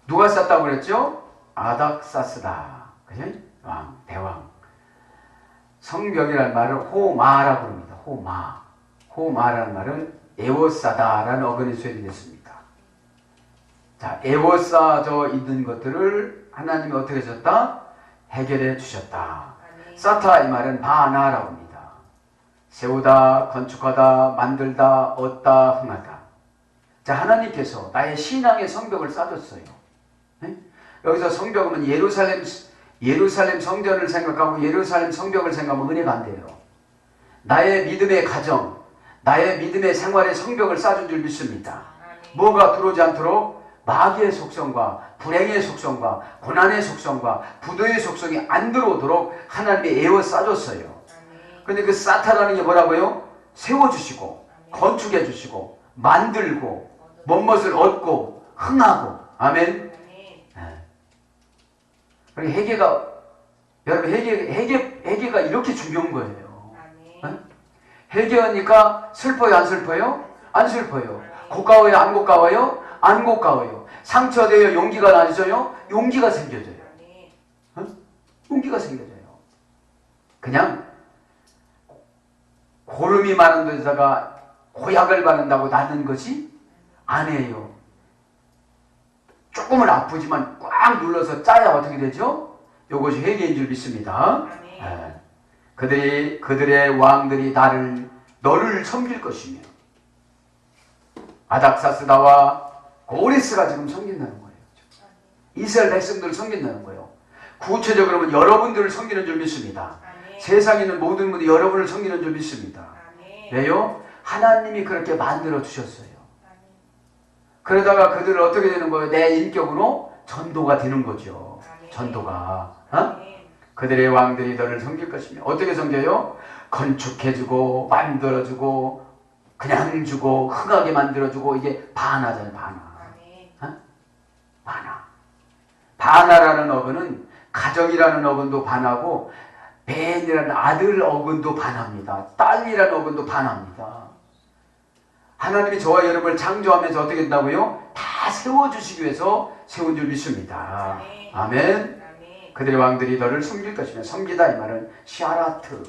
누가 쌓았다고 그랬죠? 아닥사스다. 그죠? 대왕. 성벽이라는 말을 호마라고 합니다. 호마라는 말은 에워싸다라는 어근의 수행이 됐습니다. 자, 에워싸져 있는 것들을 하나님이 어떻게 하셨다? 해결해 주셨다. 쌓다 이 말은 바나라고 합니다. 세우다, 건축하다, 만들다, 얻다, 흥하다. 자, 하나님께서 나의 신앙의 성벽을 쌓아줬어요. 네? 여기서 성벽은 예루살렘 성전을 생각하고 예루살렘 성벽을 생각하면 은혜가 안 돼요. 나의 믿음의 가정, 나의 믿음의 생활의 성벽을 쌓아준 줄 믿습니다. 뭐가 들어오지 않도록 마귀의 속성과 불행의 속성과 고난의 속성과 부도의 속성이 안 들어오도록 하나님이 에워 쌓아줬어요. 그런데 그 쌓다라는 게 뭐라고요? 세워주시고 건축해 주시고 만들고 멋을 얻고 흥하고. 아멘. 여러분 회개가 이렇게 중요한 거예요. 회개하니까 슬퍼요, 안 슬퍼요? 안 슬퍼요. 고가워요, 안 고가워요? 안 고가워요. 상처되어 용기가 나져요? 용기가 생겨져요. 용기가 생겨져요. 그냥 고름이 많은 데다가 고약을 바른다고 낫는 것이 아니에요. 조금은 아프지만 꽉 눌러서 짜야 어떻게 되죠? 이것이 회개인 줄 믿습니다. 그들의 왕들이 너를 섬길 것이며. 아닥사스다와 고레스가 지금 섬긴다는 거예요. 이스라엘 백성들을 섬긴다는 거예요. 구체적으로는 여러분들을 섬기는 줄 믿습니다. 세상에 있는 모든 분들이 여러분을 섬기는 줄 믿습니다. 왜요? 하나님이 그렇게 만들어 주셨어요. 그러다가 그들은 어떻게 되는 거예요? 내 인격으로 전도가 되는 거죠. 전도가. 그들의 왕들이 너를 섬길 것이며. 어떻게 섬겨요? 건축해주고 만들어주고 그냥 주고 흥하게 만들어주고. 이게 바나잖아요. 바나라는 어근은 가정이라는 어근도 바나고 벤이라는 아들 어근도 바나입니다. 딸이라는 어근도 바나입니다. 하나님이 저와 여러분을 창조하면서 어떻게 된다고요? 다 세워주시기 위해서 세운 줄 믿습니다. 아멘. 그들의 왕들이 너를 섬길 것이며. 섬기다 이 말은 시아라트.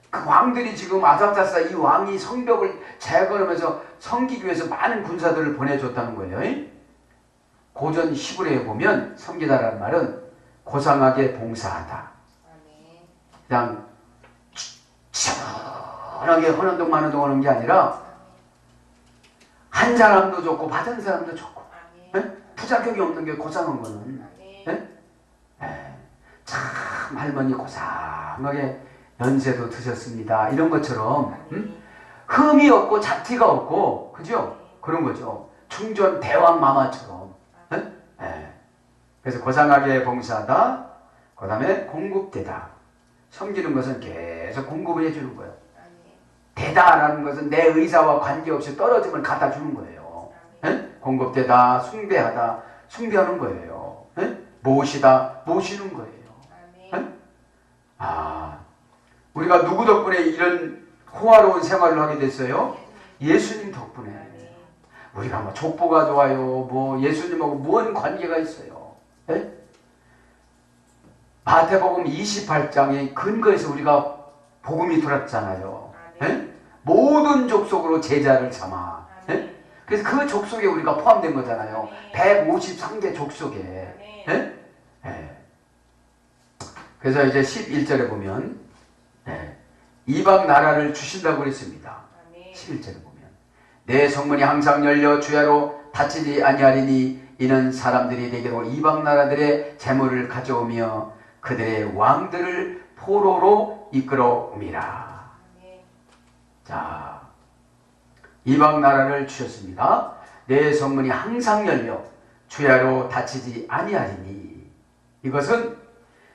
그 왕들이 지금 아닥사스다 이 왕이 성벽을 재건하면서 섬기기 위해서 많은 군사들을 보내줬다는 거예요. 고전 히브리어에 보면 섬기다라는 말은 고상하게 봉사하다. 그냥 시원하게 헌운동 만운동 하는 게 아니라 한 사람도 좋고 받은 사람도 좋고 부작용이 없는 게 고상한 거는. 참 할머니 고상하게 연세도 드셨습니다. 이런 것처럼 흠이 없고 잡티가 없고, 그죠? 그런 거죠. 충전 대왕 마마처럼. 그래서 고상하게 봉사하다. 그 다음에 공급되다. 섬기는 것은 계속 공급을 해주는 거예요. 되다라는 것은 내 의사와 관계없이 떨어짐을 갖다 주는 거예요. 공급되다, 숭배하다, 숭배하는 거예요. 모시다, 모시는 거예요. 우리가 누구 덕분에 이런 호화로운 생활을 하게 됐어요? 예수님 덕분에. 우리가 뭐 족보가 좋아요, 뭐 예수님하고 무슨 관계가 있어요? 마태복음 28장의 근거에서 우리가 복음이 돌았잖아요. 모든 족속으로 제자를 삼아. 그래서 그 족속에 우리가 포함된 거잖아요. 153개 족속에. 그래서 이제 11절에 보면 이방 나라를 주신다고 그랬습니다. 11절에 보면 내 성문이 항상 열려 주야로 닫히지 아니하리니 이는 사람들이 내게로 이방 나라들의 재물을 가져오며 그들의 왕들을 포로로 이끌어옵니다. 자, 이방 나라를 주셨습니다. 내 성문이 항상 열려 주야로 닫히지 아니하리니. 이것은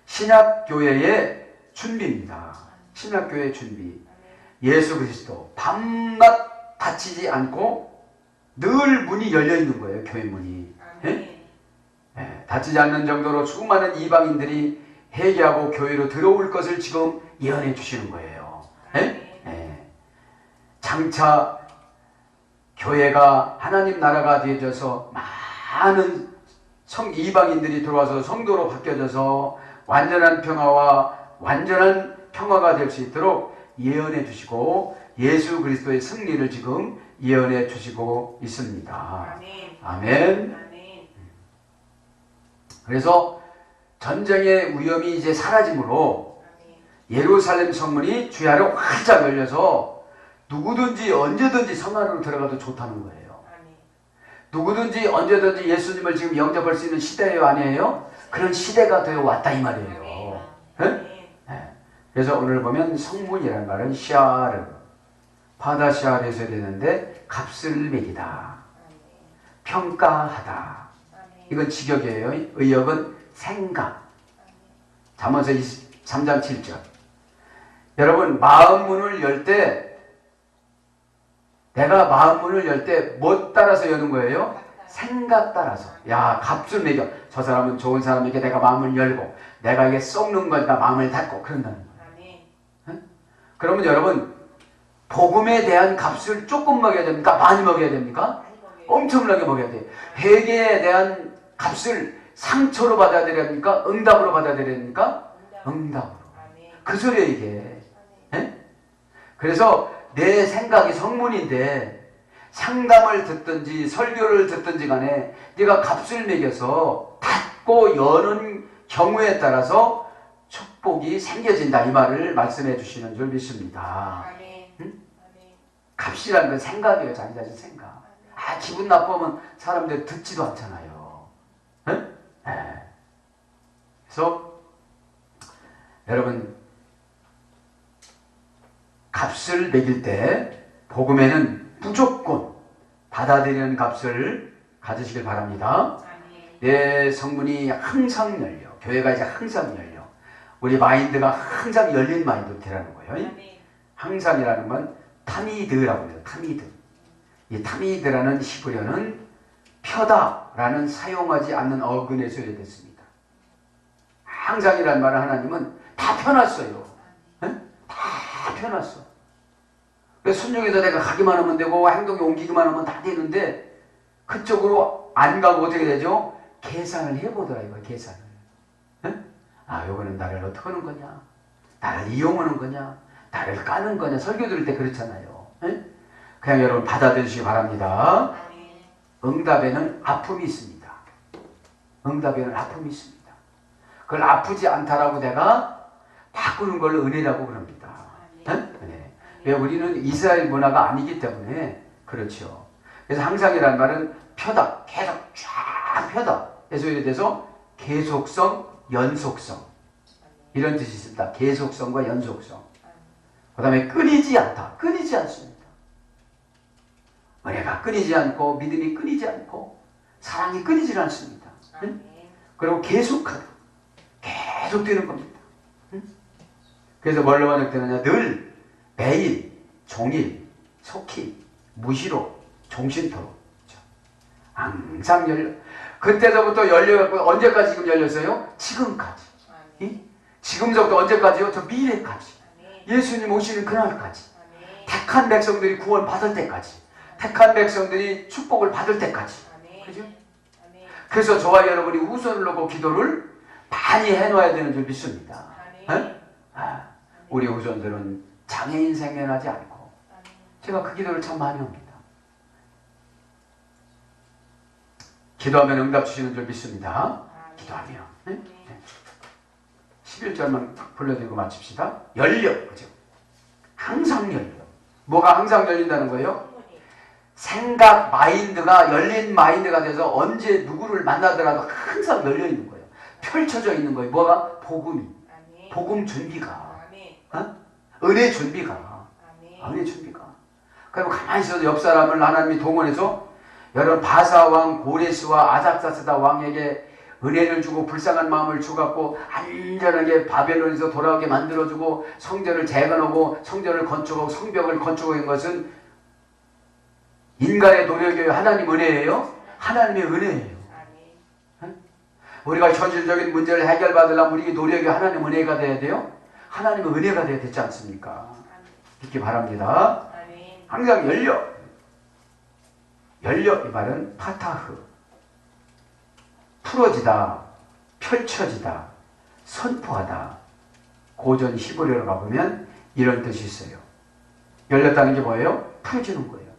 신약교회의 준비입니다. 신약교회의 준비. 예수 그리스도 밤낮 닫히지 않고 늘 문이 열려 있는 거예요. 교회 문이. 닫히지 않는 정도로 수많은 이방인들이 회개하고 교회로 들어올 것을 지금 예언해 주시는 거예요. 네? 네. 장차 교회가 하나님 나라가 되어져서 많은 이방인들이 들어와서 성도로 바뀌어져서 완전한 평화와 완전한 평화가 될 수 있도록 예언해 주시고 예수 그리스도의 승리를 지금 예언해 주시고 있습니다. 아멘. 그래서 전쟁의 위험이 이제 사라짐으로 예루살렘 성문이 주야로 활짝 열려서 누구든지 언제든지 성 안으로 들어가도 좋다는 거예요. 누구든지 언제든지 예수님을 지금 영접할 수 있는 시대예요, 아니에요? 그런 시대가 되어 왔다 이 말이에요. 네? 네. 그래서 오늘 보면 성문이라는 말은 시아르, 파다시아르에서 되는데 값을 매기다, 평가하다. 이건 직역이에요. 의역은 생각. 잠언서 23장 7절. 여러분, 마음문을 열 때, 내가 마음문을 열 때 뭐 따라서 여는 거예요? 생각 따라서. 야, 값을 매겨. 저 사람은 좋은 사람에게 내가 마음을 열고 내가 이게 썩는 거니까 마음을 닫고 그런다는 거예요. 응? 그러면 여러분, 복음에 대한 값을 조금 먹여야 됩니까? 많이 먹여야 됩니까? 엄청나게 먹여야 돼요. 회개에 대한 값을 상처로 받아들여야 됩니까? 응답으로 받아들여야 됩니까? 응답으로. 그 소리예요, 이게. 네? 그래서 내 생각이 성문인데 상담을 듣든지 설교를 듣든지 간에 네가 값을 매겨서 닫고 여는 경우에 따라서 축복이 생겨진다, 이 말을 말씀해 주시는 줄 믿습니다. 응? 값이라는 건 생각이에요. 자기 자신 생각. 아, 기분 나쁘면 사람들 듣지도 않잖아요. 응? 네. 그래서 여러분, 값을 매길 때 복음에는 무조건 받아들이는 값을 가지시길 바랍니다. 내 성문이 항상 열려. 교회가 이제 항상 열려. 우리 마인드가 항상 열린 마인드 되라는 거예요. 항상이라는 건 타미드라고 해요. 타미드. 이 타미드라는 히브리어는 펴다라는 사용하지 않는 어근에서 유래됐습니다. 항상이라는 말을 하나님은 다 펴놨어요. 네? 다 펴놨어. 그래서 순종해서 내가 가기만 하면 되고 행동에 옮기기만 하면 다 되는데 그쪽으로 안 가고 어떻게 되죠? 계산을 해보더라 이거예요. 계산을. 네? 아, 요거는 나를 어떻게 하는 거냐? 나를 이용하는 거냐? 나를 까는 거냐? 설교 들을 때 그렇잖아요. 네? 그냥 여러분 받아들이시기 바랍니다. 응답에는 아픔이 있습니다. 응답에는 아픔이 있습니다. 그걸 아프지 않다라고 내가 바꾸는 걸 은혜라고 그럽니다. 네? 은혜. 왜 우리는 이스라엘 문화가 아니기 때문에 그렇죠. 그래서 항상이라는 말은 펴다, 계속 쫙 펴다. 그래서 이래 돼서 계속성, 연속성 이런 뜻이 있습니다. 계속성과 연속성. 그 다음에 끊이지 않다. 끊이지 않습니다. 은혜가 끊이지 않고 믿음이 끊이지 않고 사랑이 끊이지 않습니다. 응? 그리고 계속하다. 계속 되는 겁니다. 응? 그래서 뭘로 번역되느냐? 늘, 매일, 종일, 속히, 무시로, 종신토록. 항상 열려. 그때서부터 열려갖고 언제까지 지금 열렸어요? 지금까지. 지금서부터 언제까지요? 저 미래까지. 예수님 오시는 그날까지. 택한 백성들이 구원 받을 때까지. 택한 백성들이 축복을 받을 때까지. 그죠? 그래서 저와 여러분이 우선을 놓고 기도를 많이 해놔야 되는 줄 믿습니다. 아, 우리 후손들은 장애인 생겨나지 않고 제가 그 기도를 참 많이 합니다. 기도하면 응답 주시는 줄 믿습니다. 기도하면. 네? 11절만 불러드리고 마칩시다. 열려. 그죠? 항상 열려. 뭐가 항상 열린다는 거예요? 생각 마인드가 열린 마인드가 돼서 언제 누구를 만나더라도 항상 열려 있는 거예요. 펼쳐져 있는 거예요. 뭐가? 복음이. 복음 준비가. 어? 은혜 준비가. 은혜 준비가. 그럼 가만히 있어도 옆 사람을 하나님이 동원해서 여러분 바사왕 고레스와 아닥사스다 왕에게 은혜를 주고 불쌍한 마음을 주갖고 안전하게 바벨론에서 돌아오게 만들어주고 성전을 재건하고 성전을 건축하고 성벽을 건축한 것은 인간의 노력이에요? 하나님 은혜예요? 하나님의 은혜예요. 우리가 현실적인 문제를 해결받으려면 우리의 노력이 하나님 은혜가 돼야 돼요. 하나님의 은혜가 돼야 되지 않습니까? 믿기 바랍니다. 항상 열려 이 말은 파타흐, 풀어지다, 펼쳐지다, 선포하다. 고전 히브리어로 가보면 이런 뜻이 있어요. 열렸다는 게 뭐예요? 풀어지는 거예요.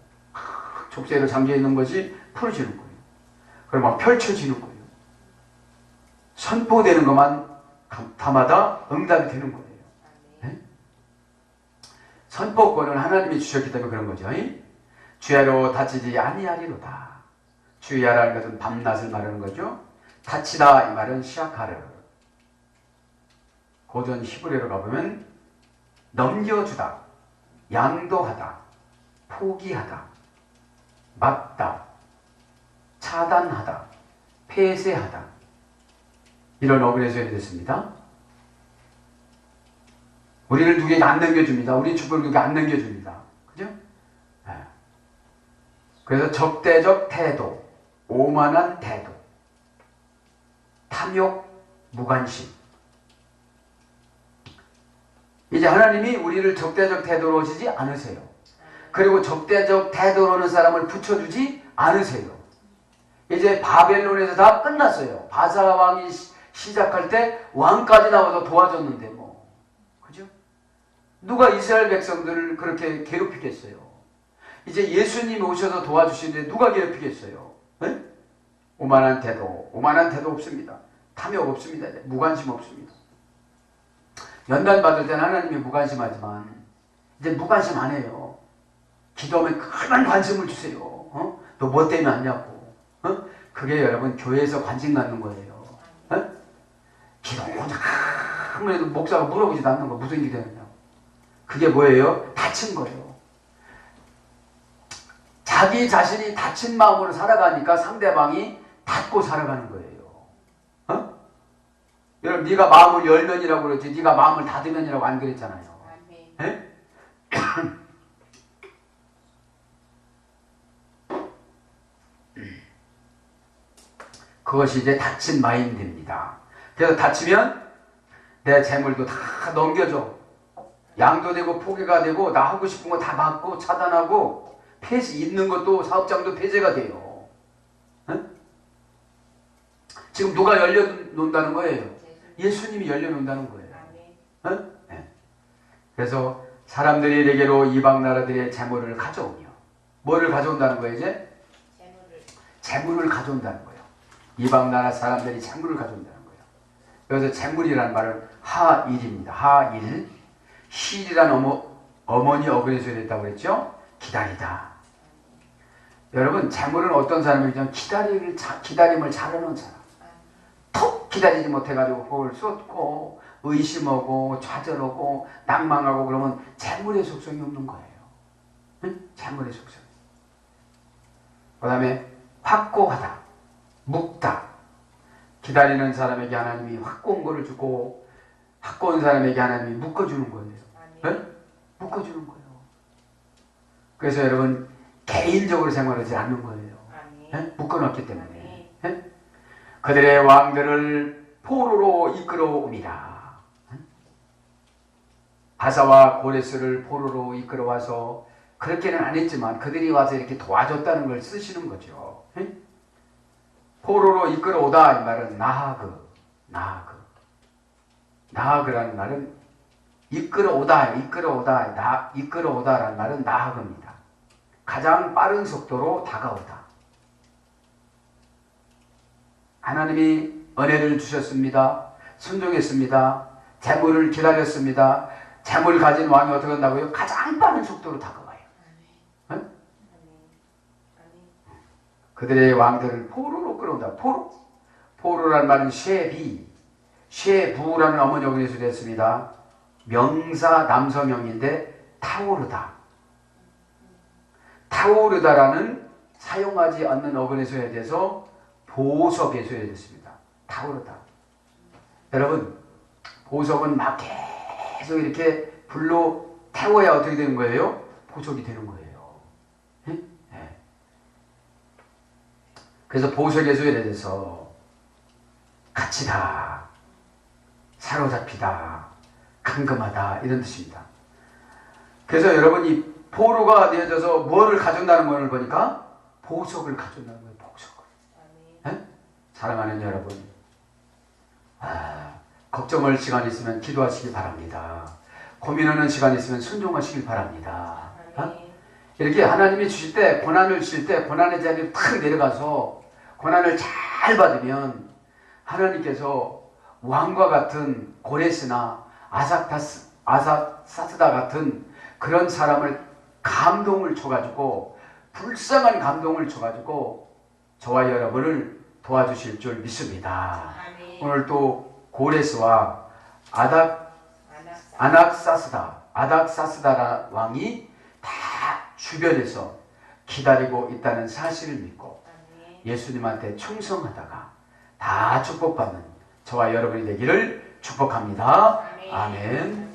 족쇄로 잠겨있는 것이 풀어지는 거예요. 그리고 막 펼쳐지는 거예요. 선포되는 것만 담아다 응답이 되는 거예요. 네? 선포권은 하나님이 주셨기 때문에 그런 거죠. 주야로 다치지 아니하리로다. 주야라는 것은 밤낮을 말하는 거죠. 다치다 이 말은 시아카르. 고전 히브리어로 가보면 넘겨주다, 양도하다, 포기하다, 막다, 차단하다, 폐쇄하다. 이런 어근의 소연이 됐습니다. 우리를 누구에게 안 넘겨줍니다. 우리 축복을 누구에게 안 넘겨줍니다. 그죠? 네. 그래서 적대적 태도, 오만한 태도, 탐욕, 무관심. 이제 하나님이 우리를 적대적 태도로 오시지 않으세요. 그리고 적대적 태도로 오는 사람을 붙여주지 않으세요. 이제 바벨론에서 다 끝났어요. 바사 왕이 시작할 때 왕까지 나와서 도와줬는데 뭐. 그죠? 누가 이스라엘 백성들을 그렇게 괴롭히겠어요? 이제 예수님이 오셔서 도와주시는데 누가 괴롭히겠어요? 네? 오만한 태도 없습니다. 탐욕 없습니다. 무관심 없습니다. 연단 받을 때는 하나님이 무관심하지만 이제 무관심 안 해요. 기도하면 그만 관심을 주세요. 너 뭐 때문에 왔냐고. 그게 여러분 교회에서 관심 갖는 거예요. 기도 아무래도 목사가 물어보지도 않는 거 무슨 일이 되느냐고. 그게 뭐예요? 다친 거예요. 자기 자신이 다친 마음으로 살아가니까 상대방이 닫고 살아가는 거예요. 여러분 네가 마음을 열면이라고 그랬지 네가 마음을 닫으면이라고 안 그랬잖아요. 네? 그것이 이제 다친 마인드입니다. 그래서 다치면 내 재물도 다 넘겨줘. 양도되고 포기가 되고 나 하고 싶은 거 다 막고 차단하고 폐쇄 있는 것도 사업장도 폐쇄가 돼요. 네? 지금 누가 열려놓는다는 거예요? 예수님이 열려놓는다는 거예요. 네. 그래서 사람들이 내게로 이방 나라들의 재물을 가져오며 뭐를 가져온다는 거예요 이제? 재물을 가져온다는 거예요. 이방 나라 사람들이 재물을 가져온다는 거예요. 여기서 재물이라는 말은 하일입니다. 하일. 힐이라는 어머니 어근에 소리했다고 그랬죠? 기다리다. 여러분 재물은 어떤 사람이냐면 기다림을 잘하는 사람. 톡 기다리지 못해가지고 그걸 쏟고 의심하고 좌절하고 낭망하고 그러면 재물의 속성이 없는 거예요. 응? 재물의 속성. 그 다음에 확고하다, 묵다. 기다리는 사람에게 하나님이 확고한 거를 주고 확고한 사람에게 하나님이 묶어주는 거예요. 네? 묶어주는 거예요. 그래서 여러분 개인적으로 생활하지 않는 거예요. 네? 묶어놨기 때문에. 네? 그들의 왕들을 포로로 이끌어옵니다. 바사와 고레스를 포로로 이끌어와서 그렇게는 안 했지만 그들이 와서 이렇게 도와줬다는 걸 쓰시는 거죠. 포로로 이끌어오다 이 말은 나하그라는 말은 이끌어오다라는 말은 나하그입니다. 가장 빠른 속도로 다가오다. 하나님이 은혜를 주셨습니다. 순종했습니다. 재물을 기다렸습니다. 재물 가진 왕이 어떻게 한다고요? 가장 빠른 속도로 다가와요. 응? 그들의 왕들을 포로로 끌어온다. 포로라는 말은 쉐부라는 어머니 어근에서 됐습니다. 명사 남성형인데 타오르다라는 사용하지 않는 어근의 소리에 대해서 보석의 소리가 됐습니다. 타오르다. 여러분 보석은 막 계속 이렇게 불로 태워야 어떻게 되는 거예요? 보석이 되는 거예요. 네? 그래서 보석의 소리에 대해서 갇히다, 사로잡히다, 감금하다 이런 뜻입니다. 그래서 여러분이 포로가 되어져서 뭐를 가져온다는 것을 보니까 보석을 가져온다는 거예요. 보석을. 네? 사랑하는 여러분, 걱정할 시간이 있으면 기도하시기 바랍니다. 고민하는 시간이 있으면 순종하시길 바랍니다. 이렇게 하나님이 주실 때, 고난을 주실 때 고난의 자리에 탁 내려가서 고난을 잘 받으면 하나님께서 왕과 같은 고레스나 아삭사스다 같은 그런 사람을 감동을 줘가지고, 불쌍한 감동을 줘가지고 저와 여러분을 도와주실 줄 믿습니다. 오늘 또 고레스와 아닥사스다 왕이 다 주변에서 기다리고 있다는 사실을 믿고 예수님한테 충성하다가 다 축복받는 저와 여러분이 되기를 축복합니다. 아멘.